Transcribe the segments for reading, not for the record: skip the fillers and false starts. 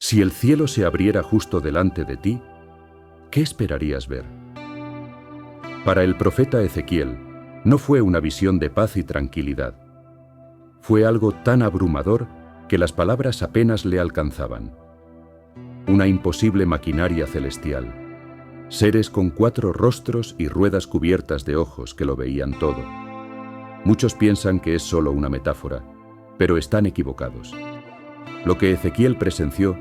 Si el cielo se abriera justo delante de ti, ¿qué esperarías ver? Para el profeta Ezequiel, no fue una visión de paz y tranquilidad. Fue algo tan abrumador que las palabras apenas le alcanzaban. Una imposible maquinaria celestial. Seres con 4 rostros y ruedas cubiertas de ojos que lo veían todo. Muchos piensan que es solo una metáfora, pero están equivocados. Lo que Ezequiel presenció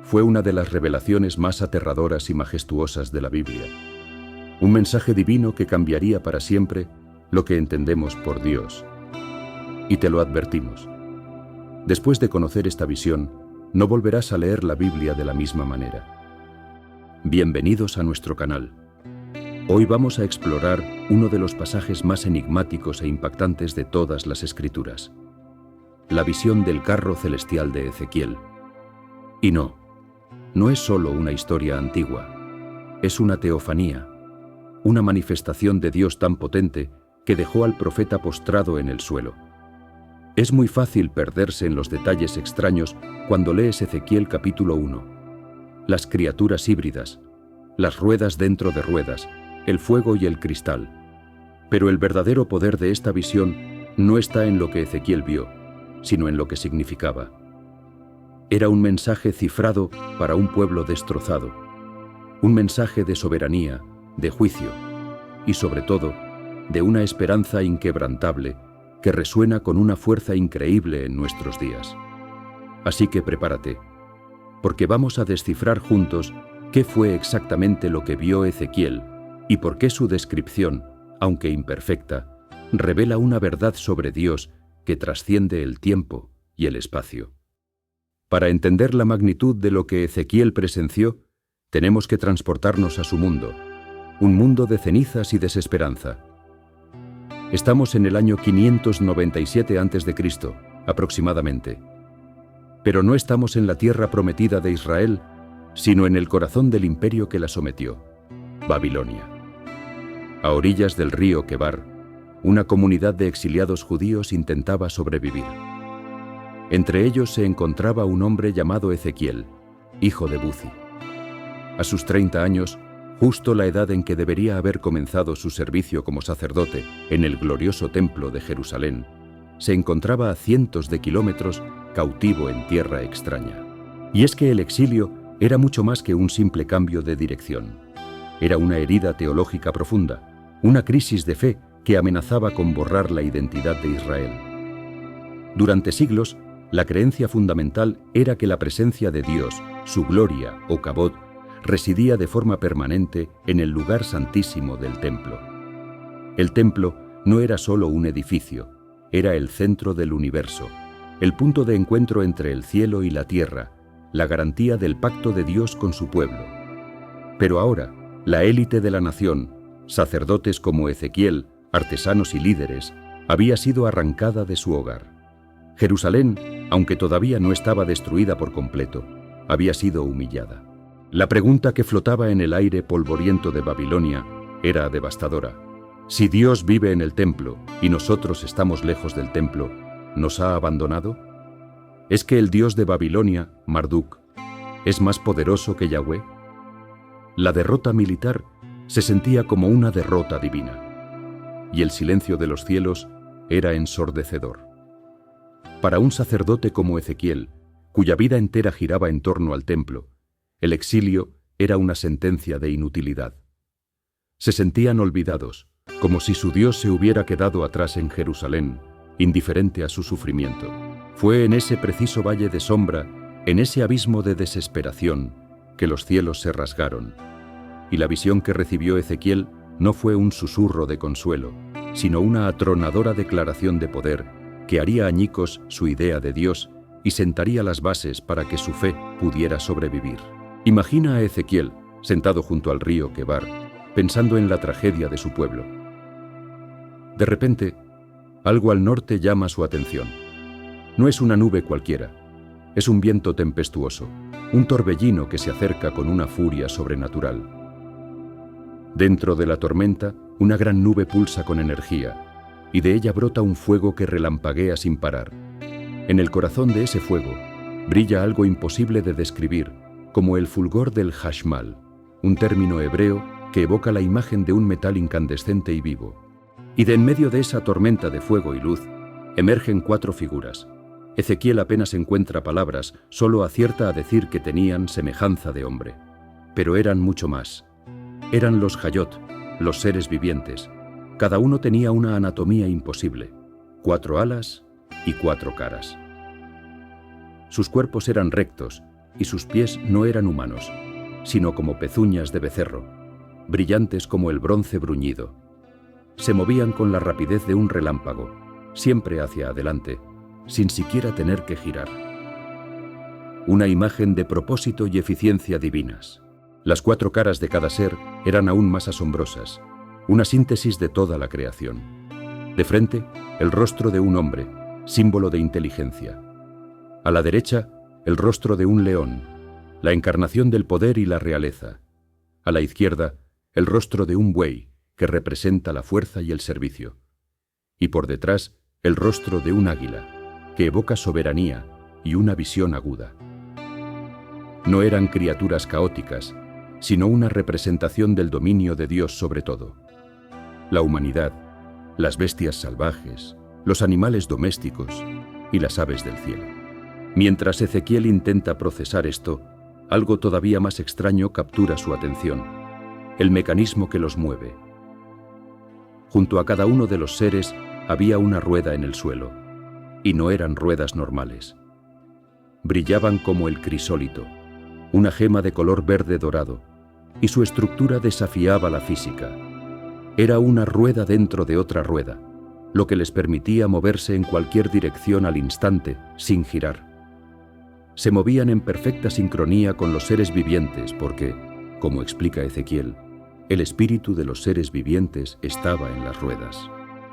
fue una de las revelaciones más aterradoras y majestuosas de la Biblia. Un mensaje divino que cambiaría para siempre lo que entendemos por Dios. Y te lo advertimos. Después de conocer esta visión, no volverás a leer la Biblia de la misma manera. Bienvenidos a nuestro canal. Hoy vamos a explorar uno de los pasajes más enigmáticos e impactantes de todas las Escrituras. La visión del carro celestial de Ezequiel. Y no es solo una historia antigua. Es una teofanía, una manifestación de Dios tan potente que dejó al profeta postrado en el suelo. Es muy fácil perderse en los detalles extraños cuando lees Ezequiel capítulo 1. Las criaturas híbridas, las ruedas dentro de ruedas, el fuego y el cristal. Pero el verdadero poder de esta visión no está en lo que Ezequiel vio, sino en lo que significaba. Era un mensaje cifrado para un pueblo destrozado, un mensaje de soberanía, de juicio y sobre todo, de una esperanza inquebrantable que resuena con una fuerza increíble en nuestros días. Así que prepárate, porque vamos a descifrar juntos qué fue exactamente lo que vio Ezequiel y por qué su descripción, aunque imperfecta, revela una verdad sobre Dios que trasciende el tiempo y el espacio. Para entender la magnitud de lo que Ezequiel presenció, tenemos que transportarnos a su mundo, un mundo de cenizas y desesperanza. Estamos en el año 597 a.C., aproximadamente. Pero no estamos en la tierra prometida de Israel, sino en el corazón del imperio que la sometió, Babilonia. A orillas del río Quebar, una comunidad de exiliados judíos intentaba sobrevivir. Entre ellos se encontraba un hombre llamado Ezequiel, hijo de Buzi. A sus 30 años, justo la edad en que debería haber comenzado su servicio como sacerdote en el glorioso templo de Jerusalén, se encontraba a cientos de kilómetros cautivo en tierra extraña. Y es que el exilio era mucho más que un simple cambio de dirección. Era una herida teológica profunda, una crisis de fe que amenazaba con borrar la identidad de Israel. Durante siglos, la creencia fundamental era que la presencia de Dios, su gloria o Kabod, residía de forma permanente en el lugar santísimo del templo. El templo no era solo un edificio, era el centro del universo, el punto de encuentro entre el cielo y la tierra, la garantía del pacto de Dios con su pueblo. Pero ahora, la élite de la nación, sacerdotes como Ezequiel, artesanos y líderes, había sido arrancada de su hogar. Jerusalén, aunque todavía no estaba destruida por completo, había sido humillada. La pregunta que flotaba en el aire polvoriento de Babilonia era devastadora. Si Dios vive en el templo y nosotros estamos lejos del templo, ¿nos ha abandonado? ¿Es que el Dios de Babilonia, Marduk, es más poderoso que Yahweh? La derrota militar se sentía como una derrota divina, y el silencio de los cielos era ensordecedor. Para un sacerdote como Ezequiel, cuya vida entera giraba en torno al templo, el exilio era una sentencia de inutilidad. Se sentían olvidados, como si su Dios se hubiera quedado atrás en Jerusalén, indiferente a su sufrimiento. Fue en ese preciso valle de sombra, en ese abismo de desesperación, que los cielos se rasgaron, y la visión que recibió Ezequiel no fue un susurro de consuelo, sino una atronadora declaración de poder que haría añicos su idea de Dios y sentaría las bases para que su fe pudiera sobrevivir. Imagina a Ezequiel, sentado junto al río Quebar, pensando en la tragedia de su pueblo. De repente, algo al norte llama su atención. No es una nube cualquiera, es un viento tempestuoso, un torbellino que se acerca con una furia sobrenatural. Dentro de la tormenta, una gran nube pulsa con energía, y de ella brota un fuego que relampaguea sin parar. En el corazón de ese fuego, Brilla algo imposible de describir, como el fulgor del hashmal, un término hebreo que evoca la imagen de un metal incandescente y vivo. Y de en medio de esa tormenta de fuego y luz, emergen 4 figuras. Ezequiel apenas encuentra palabras, solo acierta a decir que tenían semejanza de hombre. Pero eran mucho más. Eran los Hayot, los seres vivientes. Cada uno tenía una anatomía imposible, 4 alas y 4 caras. Sus cuerpos eran rectos y sus pies no eran humanos, sino como pezuñas de becerro, brillantes como el bronce bruñido. Se movían con la rapidez de un relámpago, siempre hacia adelante, sin siquiera tener que girar. Una imagen de propósito y eficiencia divinas. Las 4 caras de cada ser eran aún más asombrosas, una síntesis de toda la creación. De frente, el rostro de un hombre, símbolo de inteligencia. A la derecha, el rostro de un león, la encarnación del poder y la realeza. A la izquierda, el rostro de un buey, que representa la fuerza y el servicio. Y por detrás, el rostro de un águila, que evoca soberanía y una visión aguda. No eran criaturas caóticas, sino una representación del dominio de Dios sobre todo. La humanidad, las bestias salvajes, los animales domésticos y las aves del cielo. Mientras Ezequiel intenta procesar esto, algo todavía más extraño captura su atención: el mecanismo que los mueve. Junto a cada uno de los seres había una rueda en el suelo, y no eran ruedas normales. Brillaban como el crisólito, una gema de color verde dorado, y su estructura desafiaba la física. Era una rueda dentro de otra rueda, lo que les permitía moverse en cualquier dirección al instante, sin girar. Se movían en perfecta sincronía con los seres vivientes porque, como explica Ezequiel, el espíritu de los seres vivientes estaba en las ruedas.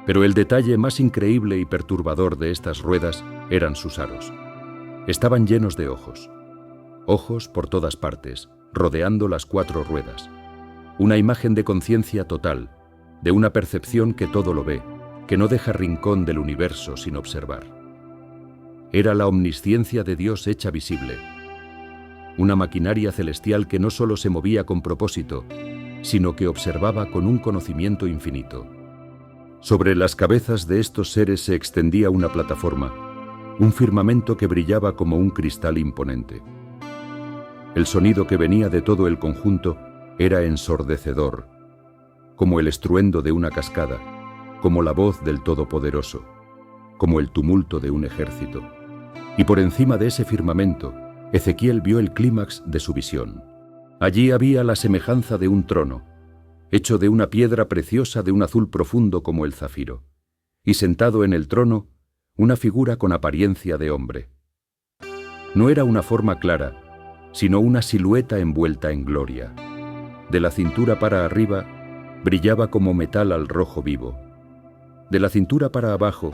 Pero el detalle más increíble y perturbador de estas ruedas eran sus aros. Estaban llenos de ojos. Ojos por todas partes, rodeando las 4 ruedas. Una imagen de conciencia total, de una percepción que todo lo ve, que no deja rincón del universo sin observar. Era la omnisciencia de Dios hecha visible. Una maquinaria celestial que no solo se movía con propósito, sino que observaba con un conocimiento infinito. Sobre las cabezas de estos seres se extendía una plataforma, un firmamento que brillaba como un cristal imponente. El sonido que venía de todo el conjunto era ensordecedor, como el estruendo de una cascada, como la voz del Todopoderoso, como el tumulto de un ejército. Y por encima de ese firmamento, Ezequiel vio el clímax de su visión. Allí había la semejanza de un trono, hecho de una piedra preciosa de un azul profundo como el zafiro, y sentado en el trono, una figura con apariencia de hombre. No era una forma clara, sino una silueta envuelta en gloria. De la cintura para arriba, brillaba como metal al rojo vivo. De la cintura para abajo,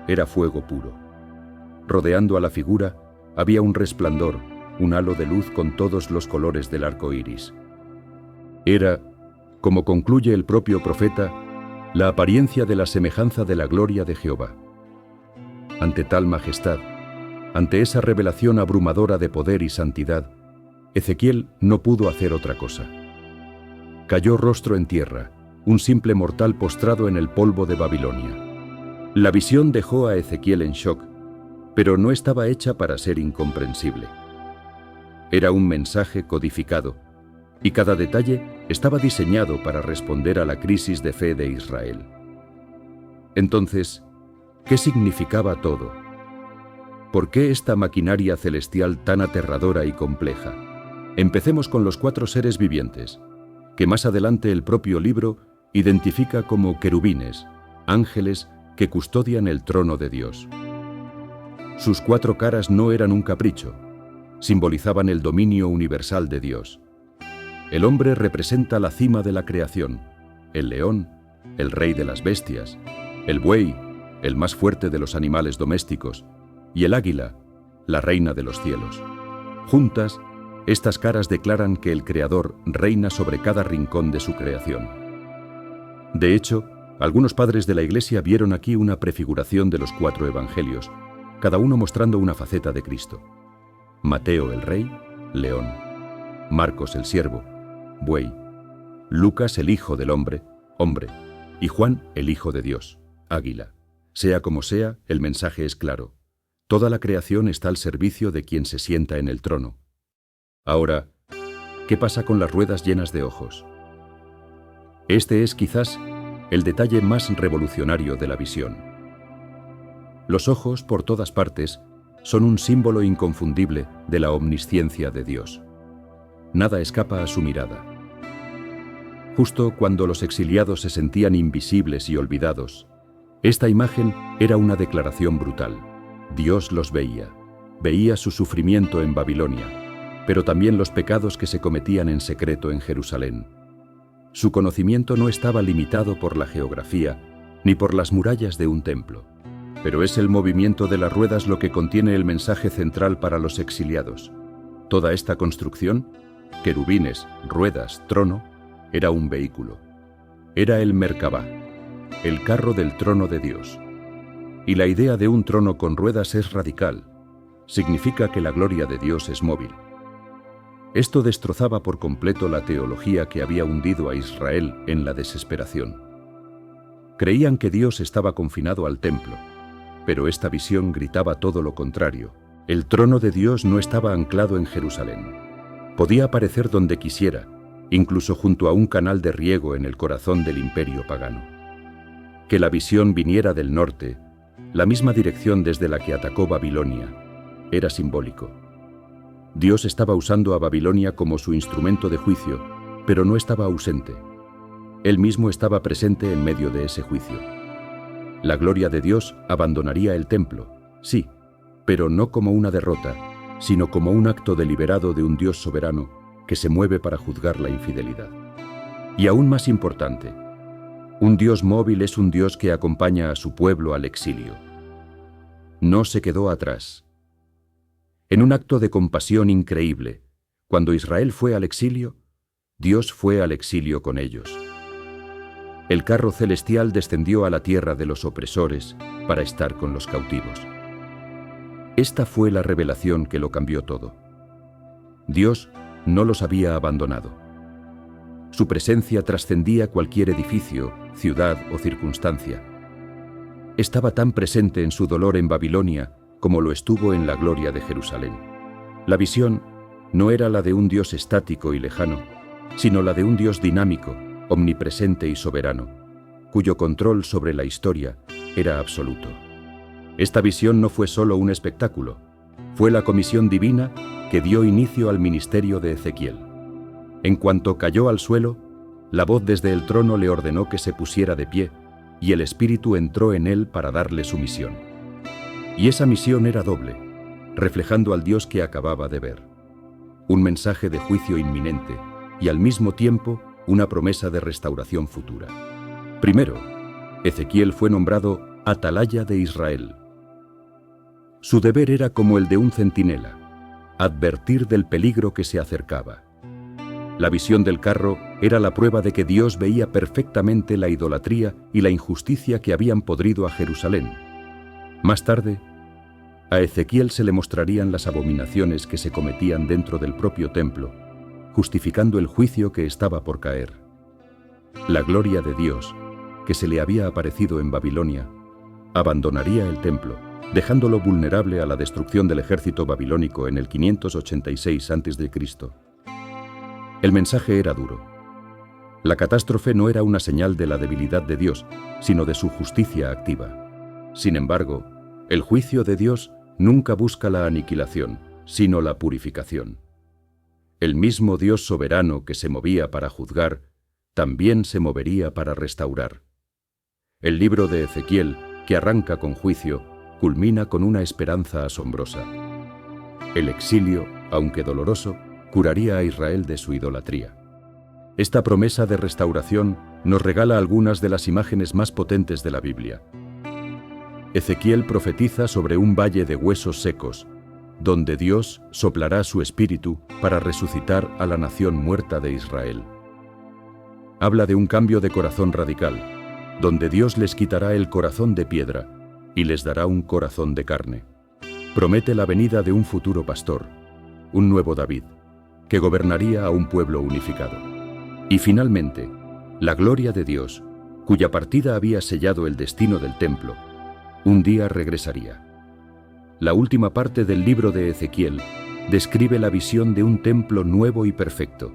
era fuego puro. Rodeando a la figura, había un resplandor, un halo de luz con todos los colores del arco iris. Era, como concluye el propio profeta, la apariencia de la semejanza de la gloria de Jehová. Ante tal majestad, ante esa revelación abrumadora de poder y santidad, Ezequiel no pudo hacer otra cosa. Cayó rostro en tierra, un simple mortal postrado en el polvo de Babilonia. La visión dejó a Ezequiel en shock, pero no estaba hecha para ser incomprensible. Era un mensaje codificado, y cada detalle estaba diseñado para responder a la crisis de fe de Israel. Entonces, ¿qué significaba todo? ¿Por qué esta maquinaria celestial tan aterradora y compleja? Empecemos con los 4 seres vivientes, que más adelante el propio libro identifica como querubines, ángeles que custodian el trono de Dios. Sus 4 caras no eran un capricho, simbolizaban el dominio universal de Dios. El hombre representa la cima de la creación, el león, el rey de las bestias, el buey, el más fuerte de los animales domésticos, y el águila, la reina de los cielos. Juntas, estas caras declaran que el Creador reina sobre cada rincón de su creación. De hecho, algunos padres de la Iglesia vieron aquí una prefiguración de los 4 evangelios, cada uno mostrando una faceta de Cristo. Mateo el rey, león, Marcos el siervo, buey, Lucas el hijo del hombre, hombre, y Juan el hijo de Dios, águila. Sea como sea, el mensaje es claro. Toda la creación está al servicio de quien se sienta en el trono. Ahora, ¿qué pasa con las ruedas llenas de ojos? Este es quizás el detalle más revolucionario de la visión. Los ojos, por todas partes, son un símbolo inconfundible de la omnisciencia de Dios. Nada escapa a su mirada. Justo cuando los exiliados se sentían invisibles y olvidados, esta imagen era una declaración brutal. Dios los veía. Veía su sufrimiento en Babilonia, pero también los pecados que se cometían en secreto en Jerusalén. Su conocimiento no estaba limitado por la geografía ni por las murallas de un templo, pero es el movimiento de las ruedas lo que contiene el mensaje central para los exiliados. Toda esta construcción, querubines, ruedas, trono, era un vehículo. Era el Merkabá, el carro del trono de Dios. Y la idea de un trono con ruedas es radical. Significa que la gloria de Dios es móvil. Esto destrozaba por completo la teología que había hundido a Israel en la desesperación. Creían que Dios estaba confinado al templo, pero esta visión gritaba todo lo contrario. El trono de Dios no estaba anclado en Jerusalén. Podía aparecer donde quisiera, incluso junto a un canal de riego en el corazón del imperio pagano. Que la visión viniera del norte, la misma dirección desde la que atacó Babilonia, era simbólico. Dios estaba usando a Babilonia como su instrumento de juicio, pero no estaba ausente. Él mismo estaba presente en medio de ese juicio. La gloria de Dios abandonaría el templo, sí, pero no como una derrota, sino como un acto deliberado de un Dios soberano que se mueve para juzgar la infidelidad. Y aún más importante, un Dios móvil es un Dios que acompaña a su pueblo al exilio. No se quedó atrás. En un acto de compasión increíble, cuando Israel fue al exilio, Dios fue al exilio con ellos. El carro celestial descendió a la tierra de los opresores para estar con los cautivos. Esta fue la revelación que lo cambió todo. Dios no los había abandonado. Su presencia trascendía cualquier edificio, ciudad o circunstancia. Estaba tan presente en su dolor en Babilonia como lo estuvo en la gloria de Jerusalén. La visión no era la de un Dios estático y lejano, sino la de un Dios dinámico, omnipresente y soberano, cuyo control sobre la historia era absoluto. Esta visión no fue solo un espectáculo, fue la comisión divina que dio inicio al ministerio de Ezequiel. En cuanto cayó al suelo, la voz desde el trono le ordenó que se pusiera de pie, y el Espíritu entró en él para darle su misión. Y esa misión era doble, reflejando al Dios que acababa de ver. Un mensaje de juicio inminente y al mismo tiempo una promesa de restauración futura. Primero, Ezequiel fue nombrado atalaya de Israel. Su deber era como el de un centinela, advertir del peligro que se acercaba. La visión del carro era la prueba de que Dios veía perfectamente la idolatría y la injusticia que habían podrido a Jerusalén. Más tarde, a Ezequiel se le mostrarían las abominaciones que se cometían dentro del propio templo, justificando el juicio que estaba por caer. La gloria de Dios, que se le había aparecido en Babilonia, abandonaría el templo, dejándolo vulnerable a la destrucción del ejército babilónico en el 586 a.C. El mensaje era duro. La catástrofe no era una señal de la debilidad de Dios, sino de su justicia activa. Sin embargo, el juicio de Dios nunca busca la aniquilación, sino la purificación. El mismo Dios soberano que se movía para juzgar, también se movería para restaurar. El libro de Ezequiel, que arranca con juicio, culmina con una esperanza asombrosa. El exilio, aunque doloroso, curaría a Israel de su idolatría. Esta promesa de restauración nos regala algunas de las imágenes más potentes de la Biblia. Ezequiel profetiza sobre un valle de huesos secos, donde Dios soplará su espíritu para resucitar a la nación muerta de Israel. Habla de un cambio de corazón radical, donde Dios les quitará el corazón de piedra y les dará un corazón de carne. Promete la venida de un futuro pastor, un nuevo David, que gobernaría a un pueblo unificado. Y finalmente, la gloria de Dios, cuya partida había sellado el destino del templo, un día regresaría. La última parte del libro de Ezequiel describe la visión de un templo nuevo y perfecto.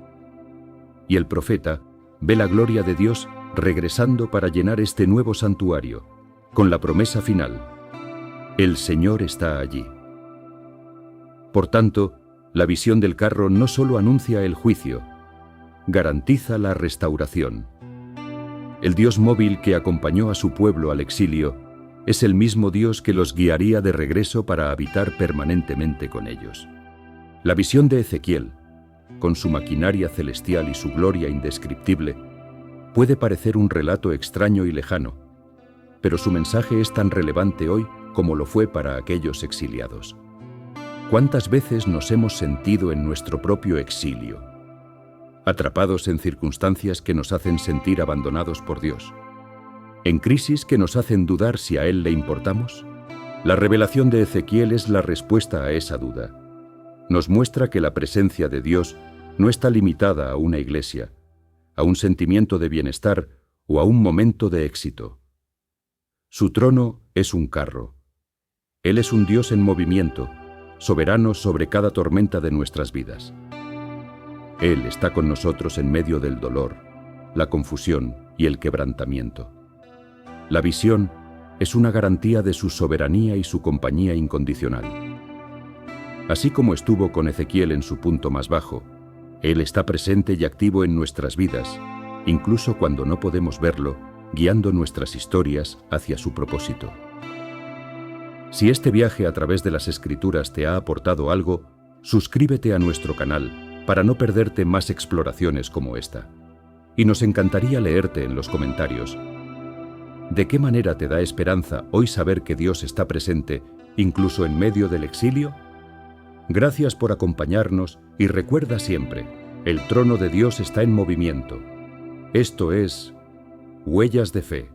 Y el profeta ve la gloria de Dios regresando para llenar este nuevo santuario, con la promesa final: el Señor está allí. Por tanto, la visión del carro no solo anuncia el juicio, garantiza la restauración. El Dios móvil que acompañó a su pueblo al exilio es el mismo Dios que los guiaría de regreso para habitar permanentemente con ellos. La visión de Ezequiel, con su maquinaria celestial y su gloria indescriptible, puede parecer un relato extraño y lejano, pero su mensaje es tan relevante hoy como lo fue para aquellos exiliados. ¿Cuántas veces nos hemos sentido en nuestro propio exilio, atrapados en circunstancias que nos hacen sentir abandonados por Dios, en crisis que nos hacen dudar si a Él le importamos? La revelación de Ezequiel es la respuesta a esa duda. Nos muestra que la presencia de Dios no está limitada a una iglesia, a un sentimiento de bienestar o a un momento de éxito. Su trono es un carro. Él es un Dios en movimiento, soberano sobre cada tormenta de nuestras vidas. Él está con nosotros en medio del dolor, la confusión y el quebrantamiento. La visión es una garantía de su soberanía y su compañía incondicional. Así como estuvo con Ezequiel en su punto más bajo, Él está presente y activo en nuestras vidas, incluso cuando no podemos verlo, guiando nuestras historias hacia su propósito. Si este viaje a través de las Escrituras te ha aportado algo, suscríbete a nuestro canal para no perderte más exploraciones como esta. Y nos encantaría leerte en los comentarios. ¿De qué manera te da esperanza hoy saber que Dios está presente, incluso en medio del exilio? Gracias por acompañarnos y recuerda siempre, el trono de Dios está en movimiento. Esto es Huellas de Fe.